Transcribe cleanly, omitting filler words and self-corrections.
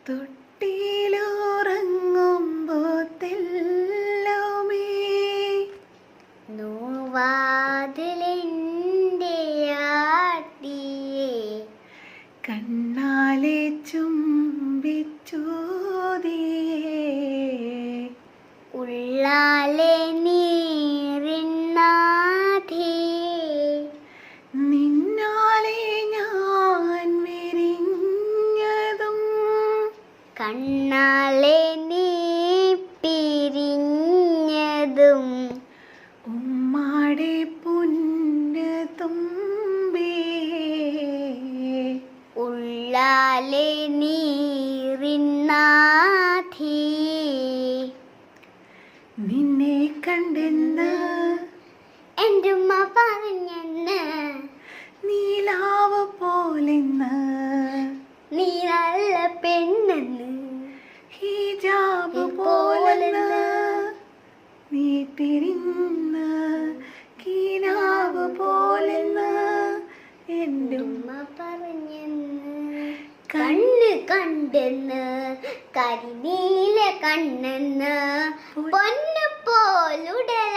തൊട്ടിലുറങ്ങുമ്പോ തെല്ലുമേ നോവാതിലെൻ്റെ ആട്ടിയെ കണ്ണാലെ ചുംബിച്ചോതിയേ ഉള്ളാലെ നീറിനാഥേ നിന്നാലെ ഞാൻ വിരിഞ്ഞതും കണ്ണാലെ നീ പിരിഞ്ഞതും ഉമ്മാടെ പൊന്ന് തുമ്പേ ഉള്ളാലെ നീറിനാഥേ നിന്നെ കണ്ടെന്ന് എൻ്റെ ഉമ്മ പറഞ്ഞെന്ന് നീലാവ് പോലെന്ന് നീ നല്ല പെണ്ണെന്ന് ഹിജാബ് പോലെന്ന് നീ തിരിഞ്ഞ് കിനാവ് പോലെന്ന് എൻ്റെ ഉമ്മ പറഞ്ഞെന്ന് കണ്ണ് കണ്ടെന്ന് കരിനീല കണ്ണെന്ന് പൊന്നു പോലുടൽ